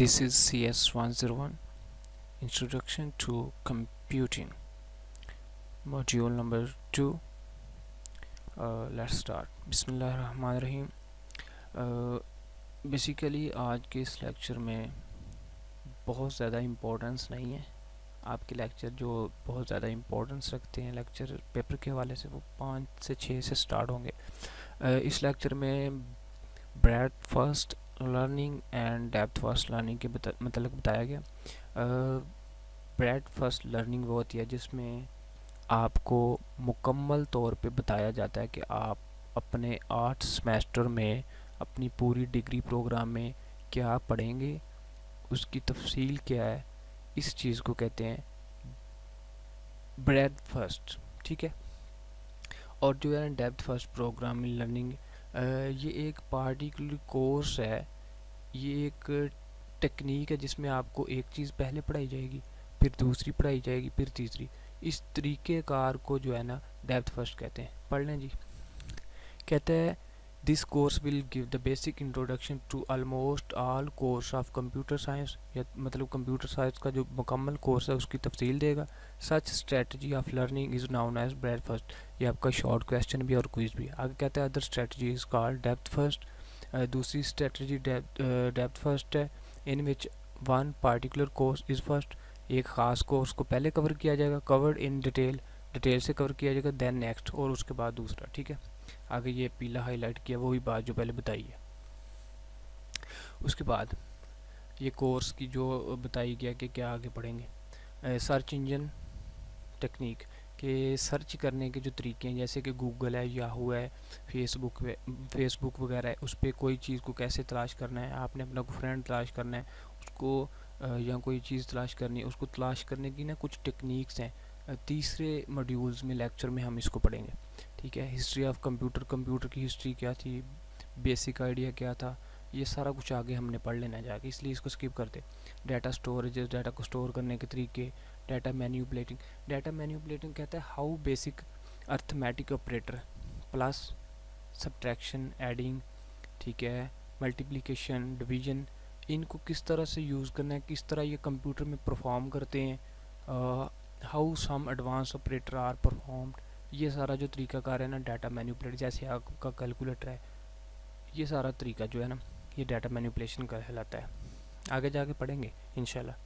This is CS101 Introduction to Computing, Module number 2. Let's start. बिस्मिल्लाहिर्रहमानिर्रहीम. Basically आज के इस लेक्चर में बहुत ज़्यादा इम्पोर्टेंस नहीं है. आपके लेक्चर जो बहुत ज़्यादा इम्पोर्टेंस रखते हैं लेक्चर पेपर के हवाले से वो 5 से 6 से स्टार्ट होंगे. इस लेक्चर में breadth first learning and depth first learning के मतलब बताया गया. ब्रेडथ फर्स्ट लर्निंग वो होती है जिसमें आपको मुकम्मल तौर पे बताया जाता है कि आप अपने 8 सेमेस्टर में अपनी पूरी डिग्री प्रोग्राम में क्या पढ़ेंगे, उसकी तफसील क्या है. इस चीज़ को कहते हैं ब्रेडथ फर्स्ट. ठीक है. और जो है डेप्थ फर्स्ट प्रोग्रामिंग लर्निंग, ये एक पार्टिकुलर कोर्स है, ये एक टेक्निक है जिसमें आपको एक चीज़ पहले पढ़ाई जाएगी, फिर दूसरी पढ़ाई जाएगी, फिर तीसरी. इस तरीक़ेकार को जो है ना डेप्थ फर्स्ट कहते हैं. पढ़ लें जी. कहते हैं this course will give the basic introduction to almost all course of computer science. या मतलब कंप्यूटर साइंस का जो मुकम्मल कोर्स है उसकी तफसील देगा. Such strategy of learning is known as breadth first. ये आपका शॉर्ट क्वेश्चन भी और क्विज भी. आगे कहता है other strategy is called depth first. दूसरी स्ट्रेटजी डेप्थ फर्स्ट है in which one particular course is first. एक ख़ास कोर्स को पहले कवर किया जाएगा, कवर्ड इन डिटेल से कवर किया जाएगा, देन नेक्स्ट, और उसके बाद दूसरा. ठीक है. आगे ये पीला हाईलाइट किया वही बात जो पहले बताई है. उसके बाद ये कोर्स की जो बताई गया कि क्या आगे पढ़ेंगे. सर्च इंजन टेक्निक के सर्च करने के जो तरीके हैं, जैसे कि गूगल है, याहू है, फेसबुक वगैरह है, उस पर कोई चीज़ को कैसे तलाश करना है. आपने अपना कोई फ्रेंड तलाश करना है उसको, या कोई चीज़ तलाश करनी है उसको तलाश करने की ना कुछ टेक्निक्स हैं. तीसरे मॉड्यूल्स में लेक्चर में हम इसको पढ़ेंगे. ठीक है. हिस्ट्री ऑफ कंप्यूटर की हिस्ट्री क्या थी, बेसिक आइडिया क्या था, ये सारा कुछ आगे हमने पढ़ लेना जाके, इसलिए इसको स्किप करते. डाटा स्टोरेज, डाटा को स्टोर करने के तरीके. डाटा मैन्यूपुलेटिंग कहता है how basic arithmetic operator plus subtraction, adding, ठीक है, मल्टीप्लिकेशन, डिवीजन, इनको किस तरह से यूज़ करना है, किस तरह ये कंप्यूटर में परफॉर्म करते हैं, how some advance operator are performed. ये सारा जो तरीकाकार है ना डाटा मैन्यूपुलेट, जैसे आपका कैलकुलेटर है, ये सारा तरीका जो है ना ये डाटा मैन्यूपुलेशन का कहलाता है. आगे जाके पढ़ेंगे इंशाल्लाह.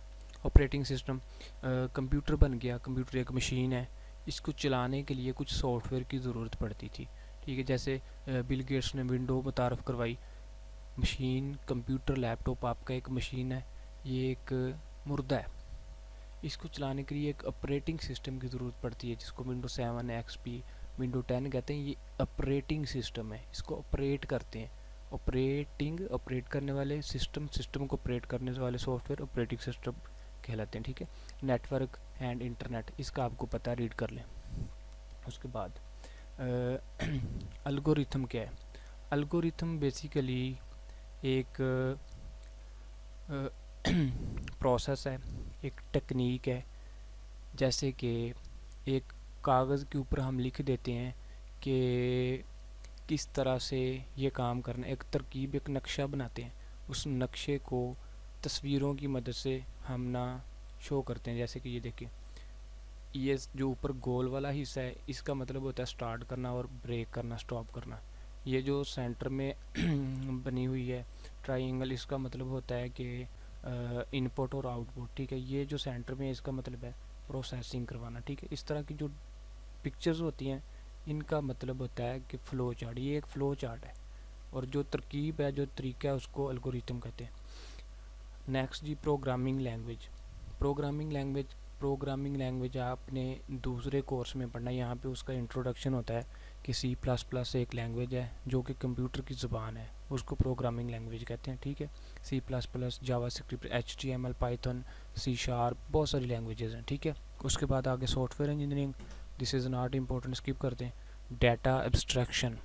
ऑपरेटिंग सिस्टम, कंप्यूटर बन गया. कंप्यूटर एक मशीन है, इसको चलाने के लिए कुछ सॉफ्टवेयर की ज़रूरत पड़ती थी. ठीक है. जैसे बिल गेट्स ने विंडो मुतारफ़ करवाई. मशीन, कंप्यूटर, लैपटॉप आपका एक मशीन है, ये एक मुर्दा है. इसको चलाने के लिए एक ऑपरेटिंग सिस्टम की ज़रूरत पड़ती है जिसको विंडो 7, XP, विंडो 10 कहते हैं. ये ऑपरेटिंग सिस्टम है, इसको ऑपरेट करते हैं. ऑपरेट करने वाले सिस्टम को ऑपरेट करने वाले सॉफ्टवेयर ऑपरेटिंग सिस्टम कहलाते हैं. ठीक है. नेटवर्क एंड इंटरनेट, इसका आपको पता है, रीड कर लें. उसके बाद एल्गोरिथम क्या है. एल्गोरिथम बेसिकली एक प्रोसेस है, एक टेक्निक है. जैसे कि एक कागज़ के ऊपर हम लिख देते हैं कि किस तरह से ये काम करना, एक तरकीब, एक नक्शा बनाते हैं. उस नक्शे को तस्वीरों की मदद से हम ना शो करते हैं. जैसे कि ये देखिए, ये जो ऊपर गोल वाला हिस्सा है इसका मतलब होता है स्टार्ट करना और ब्रेक करना, स्टॉप करना. ये जो सेंटर में बनी हुई है ट्राइंगल, इसका मतलब होता है कि इनपुट और आउटपुट. ठीक है. ये जो सेंटर में इसका मतलब है प्रोसेसिंग करवाना. ठीक है. इस तरह की जो पिक्चर्स होती हैं इनका मतलब होता है कि फ़्लो चार्ट. ये एक फ़्लो चार्ट है, और जो तरकीब है, जो तरीका है, उसको एल्गोरिथम कहते हैं. नेक्स्ट जी, प्रोग्रामिंग लैंग्वेज आपने दूसरे कोर्स में पढ़ना है. यहाँ पे उसका इंट्रोडक्शन होता है कि C++ एक लैंग्वेज है जो कि कंप्यूटर की ज़ुबान है, उसको प्रोग्रामिंग लैंग्वेज कहते हैं. ठीक है. C++, JavaScript, HTML, Python, C#, बहुत सारी लैंग्वेजेस हैं. ठीक है. उसके बाद आगे software engineering, this is not important, skip करते हैं. डाटा एब्स्ट्रैक्शन,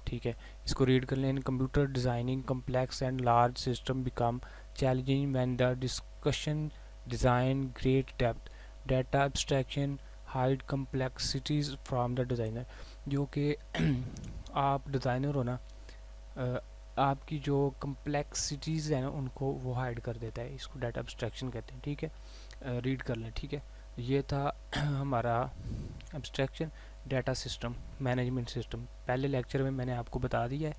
ठीक है, इसको रीड कर लें. Computer designing complex and large system become challenging when the discussion design great depth. Data abstraction hide complexities from the designer. जो कि आप डिज़ाइनर हो ना, आपकी जो कम्प्लेक्सिटीज़ है ना उनको वो हाइड कर देता है, इसको डाटा एब्स्ट्रैक्शन कहते हैं। ठीक है, रीड कर लें। ठीक है, ये था हमारा abstraction data system management system. पहले लेक्चर में मैंने आपको बता दिया है,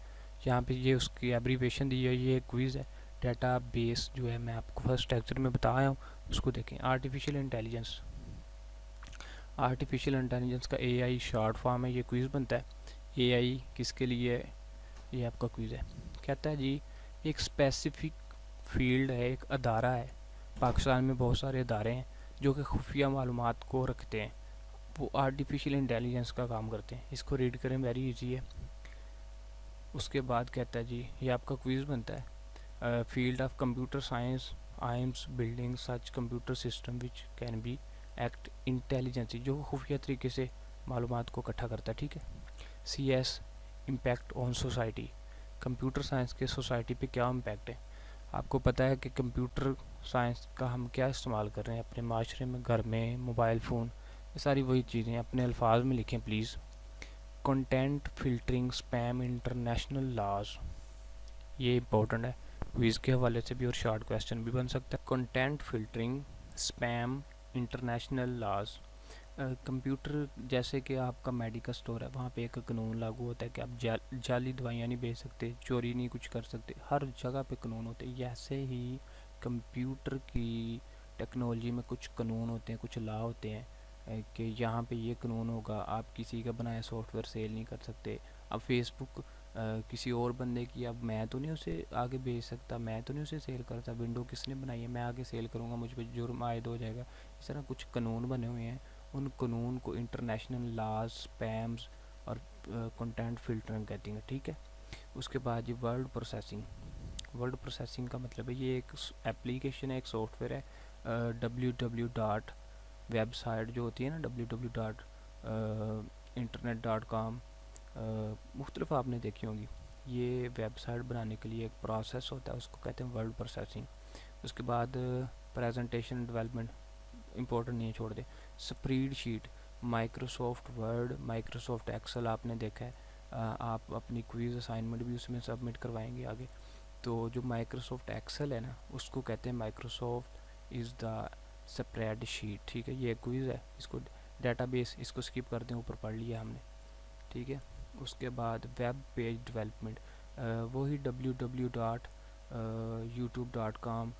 यहाँ पे ये उसकी एब्रीवेशन दी है, ये क्विज़ है। डाटा बेस जो है मैं आपको फर्स्ट लेक्चर में बताया हूँ, उसको देखें। आर्टिफिशियल इंटेलिजेंस, आर्टिफिशियल इंटेलिजेंस का एआई शॉर्ट फॉर्म है, ये क्विज़ बनता है। एआई किसके लिए है, ये आपका क्विज़ है। कहता है जी एक स्पेसिफिक फील्ड है, एक अदारा है, पाकिस्तान में बहुत सारे अदारे हैं जो कि खुफिया मालूमात को रखते हैं, वो आर्टिफिशियल इंटेलिजेंस का काम करते हैं। इसको रीड करें, वेरी इजी है। उसके बाद कहता है जी ये आपका क्विज़ बनता है। Field of computer science aims building such computer system which can be act intelligently, जो खुफिया तरीके से मालूमात को इकट्ठा करता है। ठीक है। C S impact on society, computer science के सोसाइटी पे क्या इम्पैक्ट है। आपको पता है कि कंप्यूटर साइंस का हम क्या इस्तेमाल कर रहे हैं अपने माशरे में, घर में, मोबाइल फ़ोन, ये सारी वही चीज़ें अपने अल्फाज में लिखें please. Content filtering spam international लाज, ये इंपॉर्टेंट है, क्विज़ के हवाले से भी और शॉर्ट क्वेश्चन भी बन सकता है। कंटेंट फिल्टरिंग स्पैम इंटरनेशनल लाज, कंप्यूटर जैसे कि आपका मेडिकल स्टोर है, वहाँ पे एक कानून लागू होता है कि आप जाली दवाइयाँ नहीं बेच सकते, चोरी नहीं कुछ कर सकते, हर जगह पे कानून होते हैं। ऐसे ही कंप्यूटर की टेक्नोलॉजी में कुछ कानून होते हैं, कुछ लॉ होते हैं कि यहाँ पे ये कानून होगा, आप किसी का बनाया सॉफ्टवेयर सेल नहीं कर सकते। अब फेसबुक किसी और बंदे की, अब मैं तो नहीं उसे आगे भेज सकता, मैं तो नहीं उसे सेल करता, विंडो किसने बनाई है, मैं आगे सेल करूँगा, मुझ पर जुर्म आयद हो जाएगा। इस तरह कुछ कानून बने हुए हैं, उन कानून को इंटरनेशनल लॉज स्पैम्स और कंटेंट फिल्टरिंग कहती हैं। ठीक है। उसके बाद ये वर्ड प्रोसेसिंग, वर्ड प्रोसेसिंग का मतलब है ये एक एप्लीकेशन है, एक सॉफ्टवेयर है। www. वेबसाइट जो होती है ना www.internet.com, मुख्तलिफ आपने देखी होंगी। ये वेबसाइट बनाने के लिए एक प्रोसेस होता है, उसको कहते हैं वर्ड प्रोसेसिंग। उसके बाद प्रेजेंटेशन डेवलपमेंट, इम्पोर्टेंट नहीं है, छोड़ दे। Spreadsheet, Microsoft Word, Microsoft Excel आपने देखा है, आप अपनी क्विज असाइनमेंट भी उसमें सबमिट करवाएंगे आगे। तो जो माइक्रोसॉफ्ट एक्सेल है ना, उसको कहते हैं माइक्रोसॉफ्ट इज़ द स्प्रेडशीट। ठीक है, ये क्विज़ है, इसको डेटाबेस इसको स्किप करते हैं, ऊपर पढ़ लिया हमने। ठीक है। उसके बाद वेब पेज डेवलपमेंट, वही www.youtube.com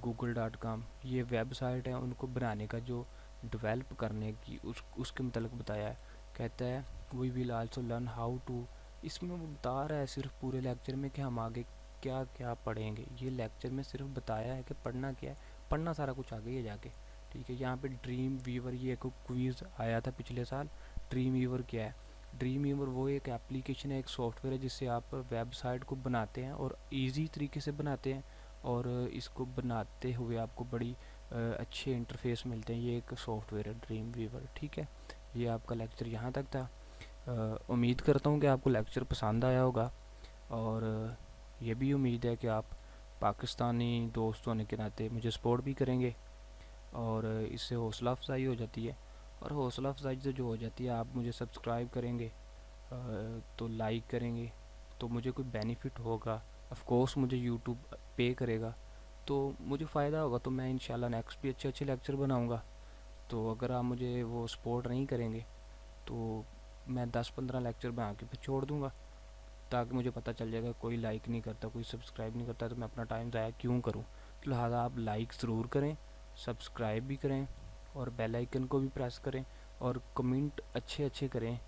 google.com, ये वेबसाइट है, उनको बनाने का जो डेवलप करने की उसके मतलब बताया है। कहता है we will also learn how to, इसमें वो बता रहा है सिर्फ पूरे लेक्चर में कि हम आगे क्या क्या पढ़ेंगे। ये लेक्चर में सिर्फ बताया है कि पढ़ना क्या है, पढ़ना सारा कुछ आगे ही है जाके। ठीक है। यहाँ पे ड्रीम वीवर, ये एक क्विज़ आया था पिछले साल। ड्रीम वीवर क्या है, ड्रीम वीवर वो एक एप्लीकेशन है, एक सॉफ्टवेयर है जिससे आप वेबसाइट को बनाते हैं और इजी तरीके से बनाते हैं, और इसको बनाते हुए आपको बड़ी अच्छे इंटरफेस मिलते हैं। ये एक सॉफ्टवेयर है ड्रीम वीवर। ठीक है। ये आपका लेक्चर यहाँ तक था। उम्मीद करता हूँ कि आपको लेक्चर पसंद आया होगा, और ये भी उम्मीद है कि आप पाकिस्तानी दोस्त होने के नाते मुझे सपोर्ट भी करेंगे, और इससे हौसला अफजाई हो जाती है। और हौसला अफजाई से जो हो जाती है, आप मुझे सब्सक्राइब करेंगे तो लाइक करेंगे तो मुझे कोई बेनिफिट होगा। ऑफ कोर्स मुझे यूट्यूब पे करेगा तो मुझे फ़ायदा होगा, तो मैं इंशाल्लाह नेक्स्ट भी अच्छे अच्छे लेक्चर बनाऊंगा। तो अगर आप मुझे वो सपोर्ट नहीं करेंगे तो मैं 10-15 लेक्चर बना के फिर छोड़ दूंगा, ताकि मुझे पता चल जाएगा कोई लाइक नहीं करता, कोई सब्सक्राइब नहीं करता, तो मैं अपना टाइम ज़ाया क्यों करूँ। लिहाजा आप लाइक ज़रूर करें, सब्सक्राइब भी करें, और बेल आइकन को भी प्रेस करें, और कमेंट अच्छे अच्छे करें,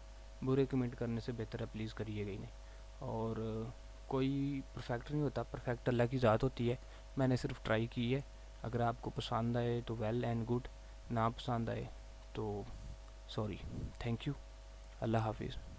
बुरे कमेंट करने से बेहतर है प्लीज़ करिएगा ही नहीं। और कोई परफेक्ट नहीं होता, परफेक्ट अल्लाह की ज़ात होती है, मैंने सिर्फ ट्राई की है। अगर आपको पसंद आए तो वेल एंड गुड, ना पसंद आए तो सॉरी। Thank you. अल्लाह हाफिज़।